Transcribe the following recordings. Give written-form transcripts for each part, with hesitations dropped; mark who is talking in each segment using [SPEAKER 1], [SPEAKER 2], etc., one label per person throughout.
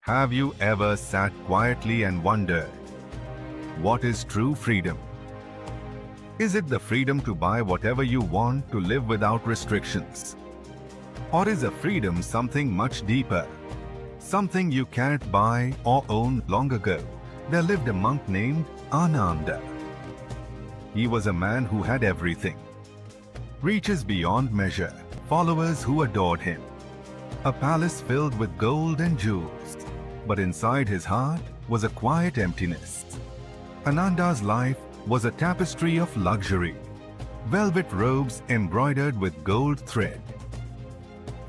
[SPEAKER 1] Have you ever sat quietly and wondered, what is true freedom? Is it the freedom to buy whatever you want, to live without restrictions? Or is a freedom something much deeper? Something you can't buy or own? Long ago, there lived a monk named Ananda. He was a man who had everything. Riches beyond measure, followers who adored him, a palace filled with gold and jewels. But inside his heart was a quiet emptiness. Ananda's life was a tapestry of luxury, velvet robes embroidered with gold thread,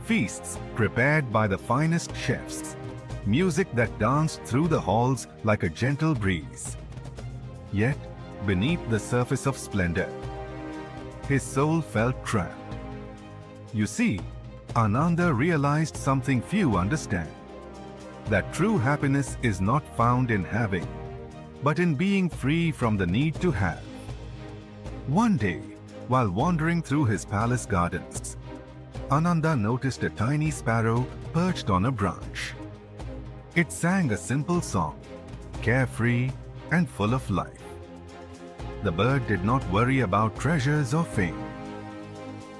[SPEAKER 1] feasts prepared by the finest chefs, music that danced through the halls like a gentle breeze. Yet, beneath the surface of splendor, his soul felt trapped. You see, Ananda realized something few understand, that true happiness is not found in having, but in being free from the need to have. One day, while wandering through his palace gardens, Ananda noticed a tiny sparrow perched on a branch. It sang a simple song, carefree and full of life. The bird did not worry about treasures or fame.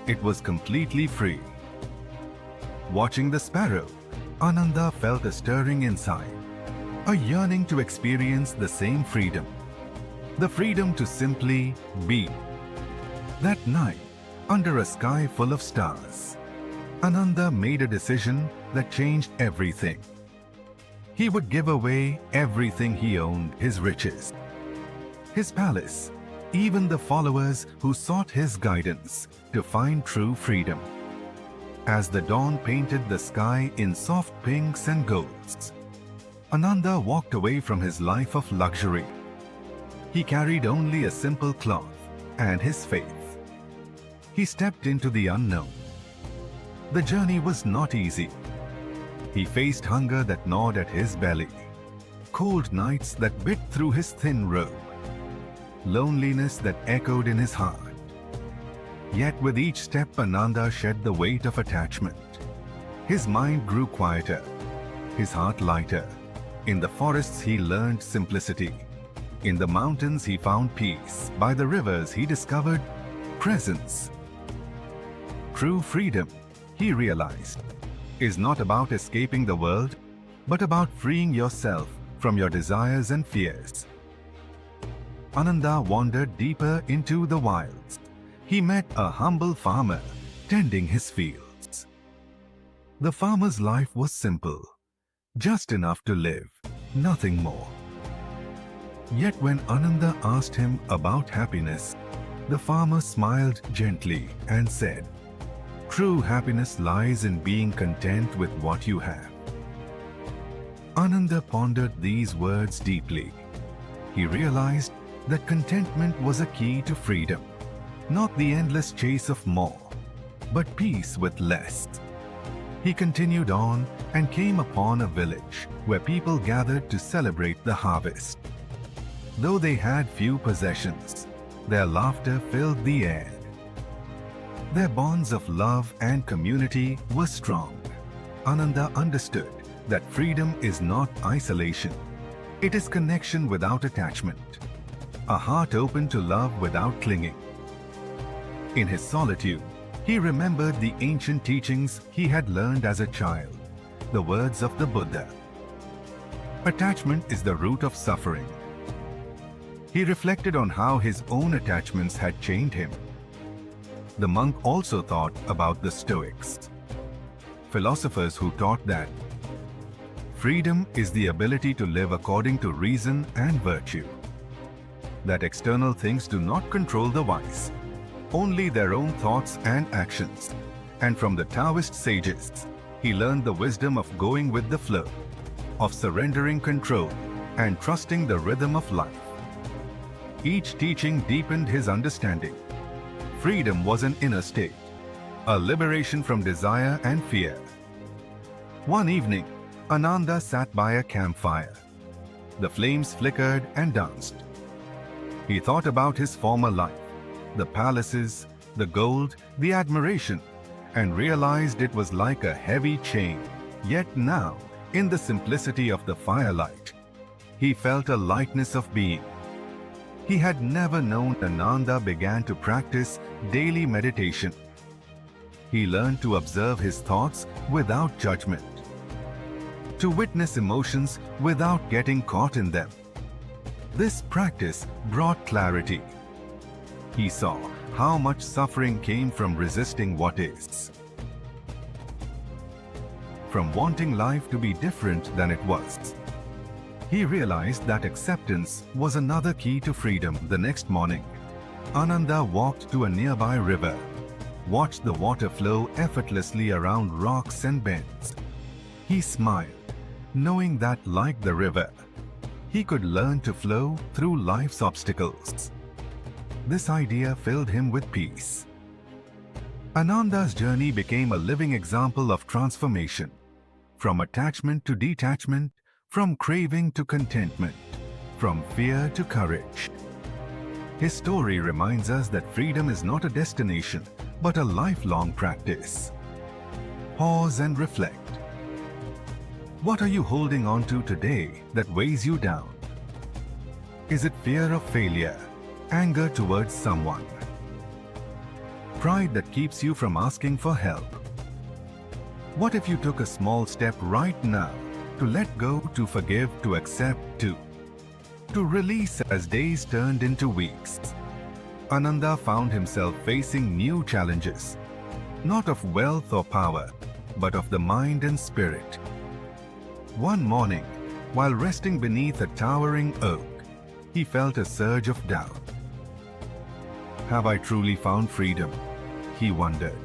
[SPEAKER 1] It was completely free. Watching the sparrow, Ananda felt a stirring inside, a yearning to experience the same freedom, the freedom to simply be. That night, under a sky full of stars, Ananda made a decision that changed everything. He would give away everything he owned, his riches, his palace, even the followers who sought his guidance to find true freedom. As the dawn painted the sky in soft pinks and golds, Ananda walked away from his life of luxury. He carried only a simple cloth and his faith. He stepped into the unknown. The journey was not easy. He faced hunger that gnawed at his belly, cold nights that bit through his thin robe, loneliness that echoed in his heart. Yet with each step, Ananda shed the weight of attachment. His mind grew quieter, his heart lighter. In the forests he learned simplicity. In the mountains he found peace. By the rivers he discovered presence. True freedom, he realized, is not about escaping the world, but about freeing yourself from your desires and fears. Ananda wandered deeper into the wilds. He met a humble farmer tending his fields. The farmer's life was simple, just enough to live, nothing more. Yet when Ananda asked him about happiness, the farmer smiled gently and said, "True happiness lies in being content with what you have." Ananda pondered these words deeply. He realized that contentment was a key to freedom. Not the endless chase of more, but peace with less. He continued on and came upon a village where people gathered to celebrate the harvest. Though they had few possessions, their laughter filled the air. Their bonds of love and community were strong. Ananda understood that freedom is not isolation. It is connection without attachment, a heart open to love without clinging. In his solitude, he remembered the ancient teachings he had learned as a child, the words of the Buddha. Attachment is the root of suffering. He reflected on how his own attachments had chained him. The monk also thought about the Stoics, philosophers who taught that freedom is the ability to live according to reason and virtue, that external things do not control the wise, only their own thoughts and actions. And from the Taoist sages, he learned the wisdom of going with the flow, of surrendering control and trusting the rhythm of life. Each teaching deepened his understanding. Freedom was an inner state, a liberation from desire and fear. One evening, Ananda sat by a campfire. The flames flickered and danced. He thought about his former life, the palaces, the gold, the admiration, and realized it was like a heavy chain. Yet now, In the simplicity of the firelight, he felt a lightness of being. He had never known. Ananda began to practice daily meditation. He learned to observe his thoughts without judgment, to witness emotions without getting caught in them. This practice brought clarity. He saw how much suffering came from resisting what is, from wanting life to be different than it was. He realized that acceptance was another key to freedom. The next morning, Ananda walked to a nearby river, watched the water flow effortlessly around rocks and bends. He smiled, knowing that, like the river, he could learn to flow through life's obstacles. This idea filled him with peace. Ananda's journey became a living example of transformation, from attachment to detachment, from craving to contentment, from fear to courage. His story reminds us that freedom is not a destination, but a lifelong practice. Pause and reflect. What are you holding on to today that weighs you down? Is it fear of failure, anger towards someone, pride that keeps you from asking for help? What if you took a small step right now to let go, to forgive, to accept, to release as days turned into weeks? Ananda found himself facing new challenges, not of wealth or power, but of the mind and spirit. One morning, while resting beneath a towering oak, he felt a surge of doubt. Have I truly found freedom? He wondered.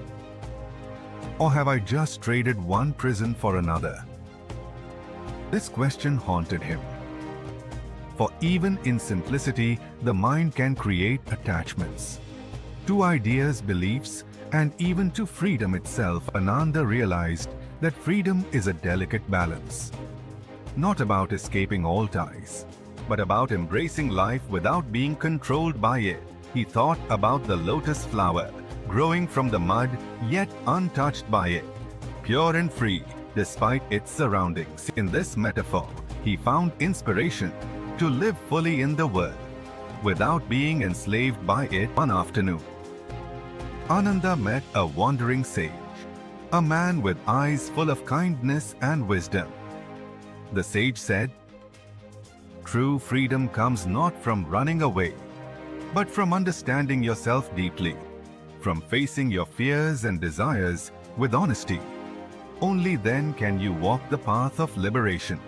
[SPEAKER 1] Or have I just traded one prison for another? This question haunted him. For even in simplicity, the mind can create attachments to ideas, beliefs, and even to freedom itself. Ananda realized that freedom is a delicate balance, not about escaping all ties, but about embracing life without being controlled by it. He thought about the lotus flower, growing from the mud, yet untouched by it, pure and free despite its surroundings. In this metaphor, he found inspiration to live fully in the world, without being enslaved by it. One afternoon, Ananda met a wandering sage, a man with eyes full of kindness and wisdom. The sage said, "True freedom comes not from running away, but from understanding yourself deeply, from facing your fears and desires with honesty. Only then can you walk the path of liberation."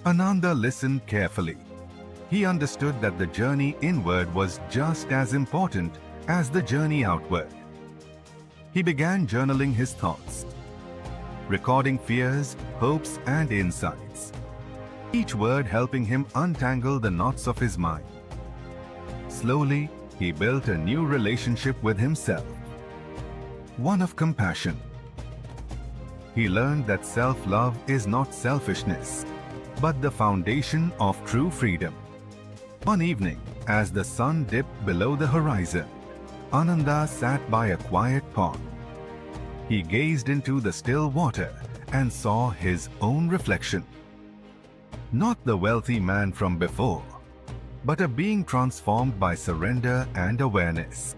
[SPEAKER 1] Ananda listened carefully. He understood that the journey inward was just as important as the journey outward. He began journaling his thoughts, recording fears, hopes, and insights, each word helping him untangle the knots of his mind. Slowly, he built a new relationship with himself, one of compassion. He learned that self-love is not selfishness, but the foundation of true freedom. One evening, as the sun dipped below the horizon, Ananda sat by a quiet pond. He gazed into the still water and saw his own reflection. Not the wealthy man from before, but a being transformed by surrender and awareness.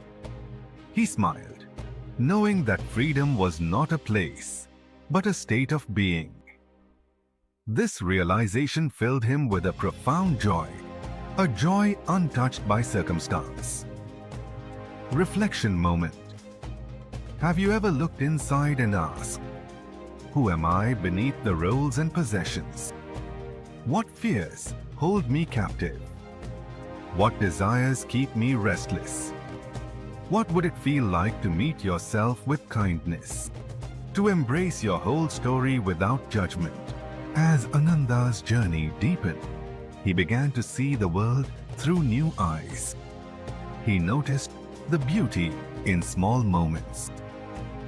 [SPEAKER 1] He smiled, knowing that freedom was not a place, but a state of being. This realization filled him with a profound joy, a joy untouched by circumstance. Reflection moment. Have you ever looked inside and asked, who am I beneath the roles and possessions? What fears hold me captive? What desires keep me restless? What would it feel like to meet yourself with kindness? To embrace your whole story without judgment? As Ananda's journey deepened, he began to see the world through new eyes. He noticed the beauty in small moments,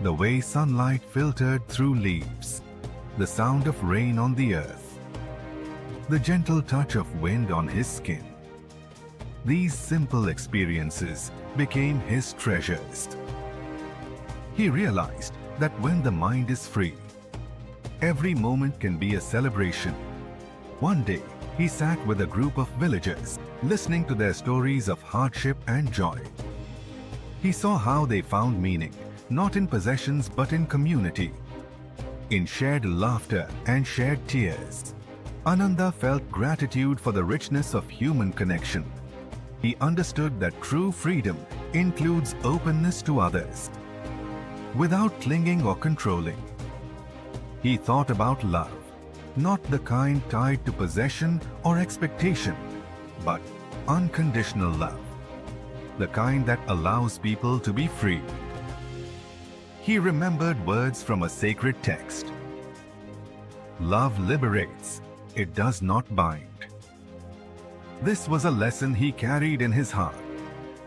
[SPEAKER 1] the way sunlight filtered through leaves, the sound of rain on the earth, the gentle touch of wind on his skin. These simple experiences became his treasures. He realized that when the mind is free, Every moment can be a celebration. One day, he sat with a group of villagers, listening to their stories of hardship and joy. He saw how they found meaning, not in possessions but in community, in shared laughter and shared tears. Ananda felt gratitude for the richness of human connection. He understood that true freedom includes openness to others, without clinging or controlling. He thought about love, not the kind tied to possession or expectation, but unconditional love, the kind that allows people to be free. He remembered words from a sacred text. Love liberates, it does not bind. This was a lesson he carried in his heart.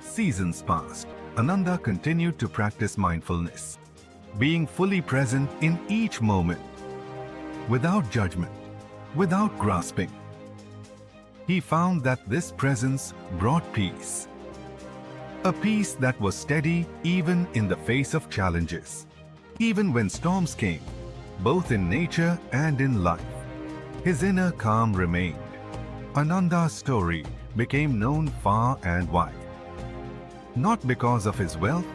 [SPEAKER 1] Seasons passed. Ananda continued to practice mindfulness, being fully present in each moment, without judgment, without grasping. He found that this presence brought peace, a peace that was steady even in the face of challenges. Even when storms came, both in nature and in life, his inner calm remained. Ananda's story became known far and wide, not because of his wealth,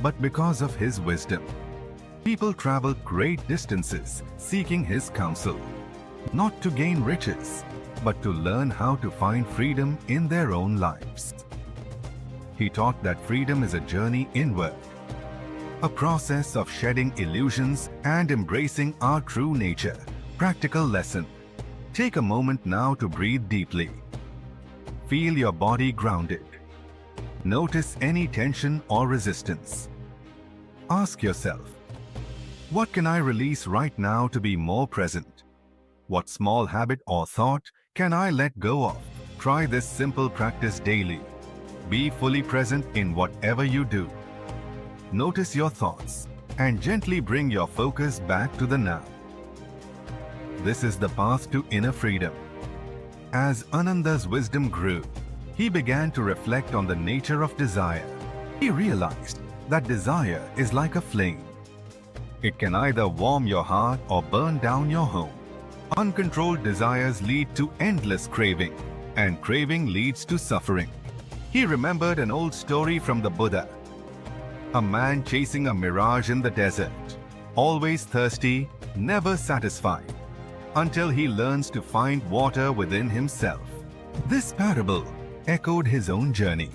[SPEAKER 1] but because of his wisdom. People traveled great distances seeking his counsel, not to gain riches, but to learn how to find freedom in their own lives. He taught that freedom is a journey inward, a process of shedding illusions and embracing our true nature. Practical lesson. Take a moment now to breathe deeply. Feel your body grounded. Notice any tension or resistance. Ask yourself, what can I release right now to be more present? What small habit or thought can I let go of? Try this simple practice daily. Be fully present in whatever you do. Notice your thoughts and gently bring your focus back to the now. This is the path to inner freedom. As Ananda's wisdom grew, he began to reflect on the nature of desire. He realized that desire is like a flame. It can either warm your heart or burn down your home. Uncontrolled desires lead to endless craving, and craving leads to suffering. He remembered an old story from the Buddha. A man chasing a mirage in the desert, always thirsty, never satisfied, until he learns to find water within himself. This parable echoed his own journey.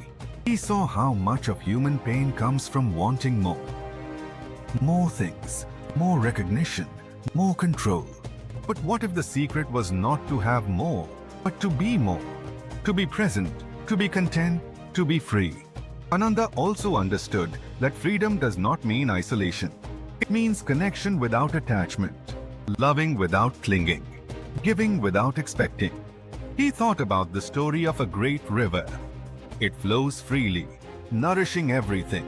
[SPEAKER 1] He saw how much of human pain comes from wanting more. More things, more recognition, more control. But what if the secret was not to have more, but to be more? To be present, to be content, to be free. Ananda also understood that freedom does not mean isolation. It means connection without attachment, loving without clinging, giving without expecting. He thought about the story of a great river. It flows freely, nourishing everything,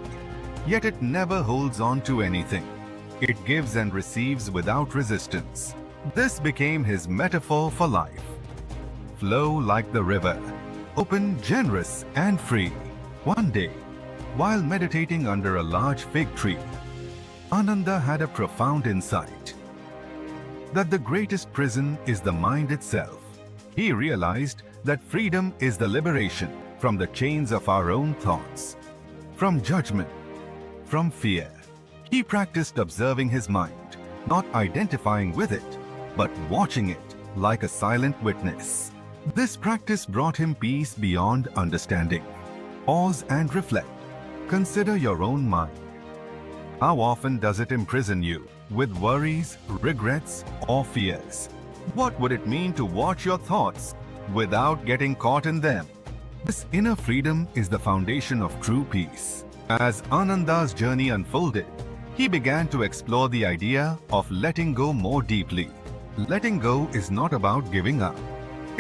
[SPEAKER 1] yet it never holds on to anything. It gives and receives without resistance. This became his metaphor for life. Flow like the river, open, generous, and free. One day, while meditating under a large fig tree, Ananda had a profound insight that the greatest prison is the mind itself. He realized that freedom is the liberation from the chains of our own thoughts, from judgment, from fear. He practiced observing his mind, not identifying with it, but watching it like a silent witness. This practice brought him peace beyond understanding. Pause and reflect. Consider your own mind. How often does it imprison you with worries, regrets, or fears? What would it mean to watch your thoughts without getting caught in them? This inner freedom is the foundation of true peace. As Ananda's journey unfolded, he began to explore the idea of letting go more deeply. Letting go is not about giving up.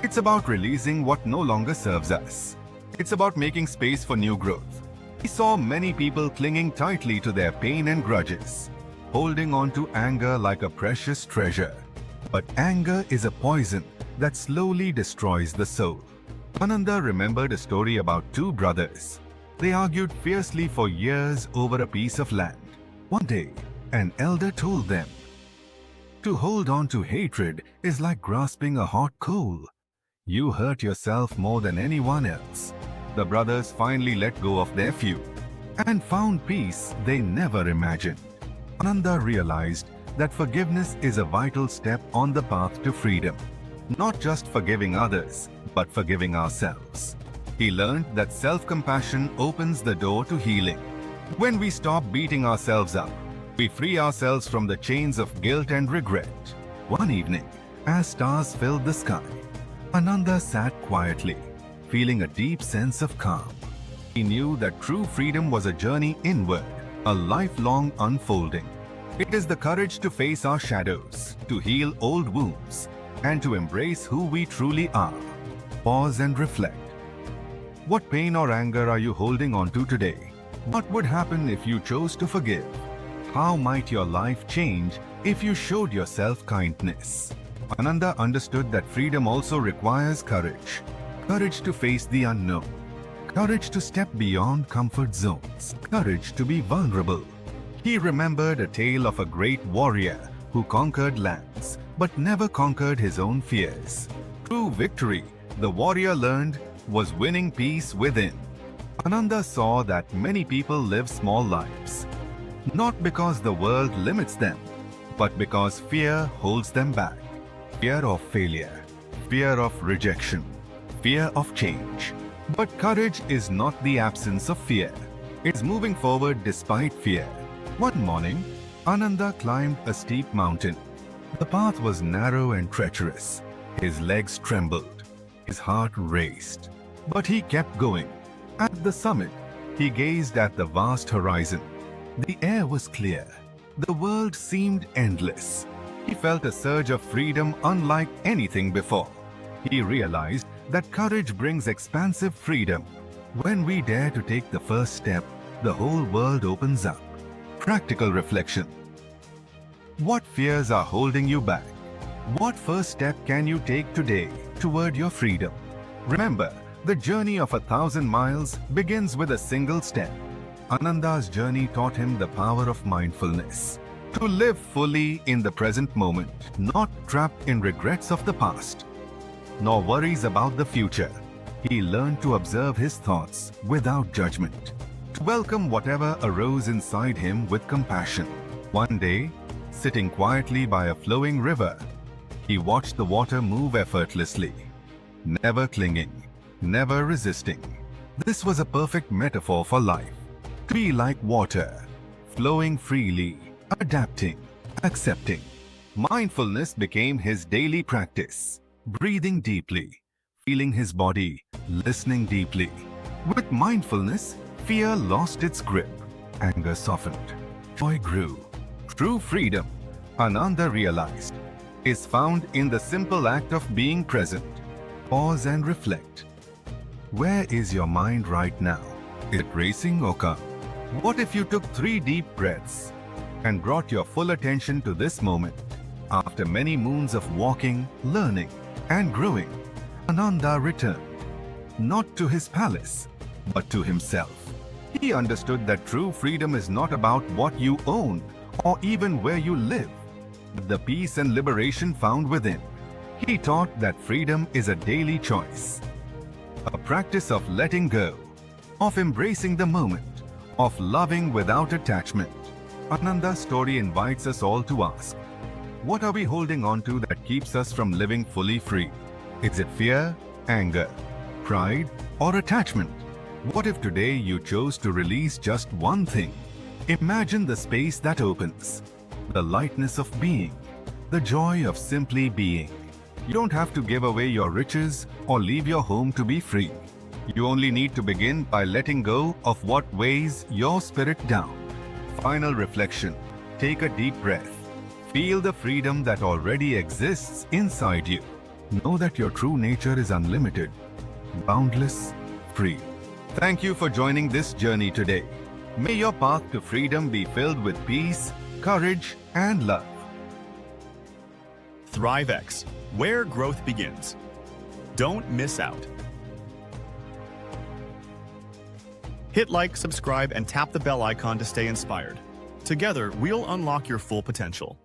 [SPEAKER 1] It's about releasing what no longer serves us. It's about making space for new growth. He saw many people clinging tightly to their pain and grudges, holding on to anger like a precious treasure. But anger is a poison that slowly destroys the soul. Ananda remembered a story about two brothers. They argued fiercely for years over a piece of land. One day, an elder told them To hold on to hatred is like grasping a hot coal. You hurt yourself more than anyone else. The brothers finally let go of their feud and found peace they never imagined. Ananda realized that forgiveness is a vital step on the path to freedom. Not just forgiving others, but forgiving ourselves. He learned that self-compassion opens the door to healing. When we stop beating ourselves up, we free ourselves from the chains of guilt and regret. One evening, as stars filled the sky, Ananda sat quietly, feeling a deep sense of calm. He knew that true freedom was a journey inward, a lifelong unfolding. It is the courage to face our shadows, to heal old wounds, and to embrace who we truly are. Pause and reflect. What pain or anger are you holding on to today? What would happen if you chose to forgive? How might your life change if you showed yourself kindness? Ananda understood that freedom also requires courage. Courage to face the unknown. Courage to step beyond comfort zones. Courage to be vulnerable. He remembered a tale of a great warrior who conquered lands, but never conquered his own fears. True victory, the warrior learned, was winning peace within. Ananda saw that many people live small lives, not because the world limits them, but because fear holds them back. Fear of failure, fear of rejection, fear of change. But courage is not the absence of fear. It's moving forward despite fear. One morning, Ananda climbed a steep mountain. The path was narrow and treacherous. His legs trembled. His heart raced. But he kept going. At the summit, he gazed at the vast horizon. The air was clear. The world seemed endless. He felt a surge of freedom unlike anything before. He realized that courage brings expansive freedom. When we dare to take the first step, the whole world opens up. Practical reflection. What fears are holding you back? What first step can you take today toward your freedom? Remember, the journey of 1,000 miles begins with a single step. Ananda's journey taught him the power of mindfulness. To live fully in the present moment, not trapped in regrets of the past, nor worries about the future. He learned to observe his thoughts without judgment, to welcome whatever arose inside him with compassion. One day, sitting quietly by a flowing river, he watched the water move effortlessly, never clinging, never resisting. This was a perfect metaphor for life. To be like water, flowing freely, adapting, accepting. Mindfulness became his daily practice. Breathing deeply, feeling his body, listening deeply. With mindfulness, fear lost its grip, anger softened, joy grew. True freedom, Ananda realized, is found in the simple act of being present. Pause and reflect. Where is your mind right now? Is it racing or calm? What if you took 3 deep breaths and brought your full attention to this moment? After many moons of walking, learning, and growing, Ananda returned, not to his palace, but to himself. He understood that true freedom is not about what you own or even where you live, but the peace and liberation found within. He taught that freedom is a daily choice, a practice of letting go, of embracing the moment, of loving without attachment. Ananda's story invites us all to ask, what are we holding on to that keeps us from living fully free? Is it fear, anger, pride, or attachment? What if today you chose to release just one thing? Imagine the space that opens, the lightness of being, the joy of simply being. You don't have to give away your riches or leave your home to be free. You only need to begin by letting go of what weighs your spirit down. Final reflection. Take a deep breath. Feel the freedom that already exists inside you. Know that your true nature is unlimited, boundless, free. Thank you for joining this journey today. May your path to freedom be filled with peace, courage, and love.
[SPEAKER 2] ThriveX, where growth begins. Don't miss out. Hit like, subscribe, and tap the bell icon to stay inspired. Together, we'll unlock your full potential.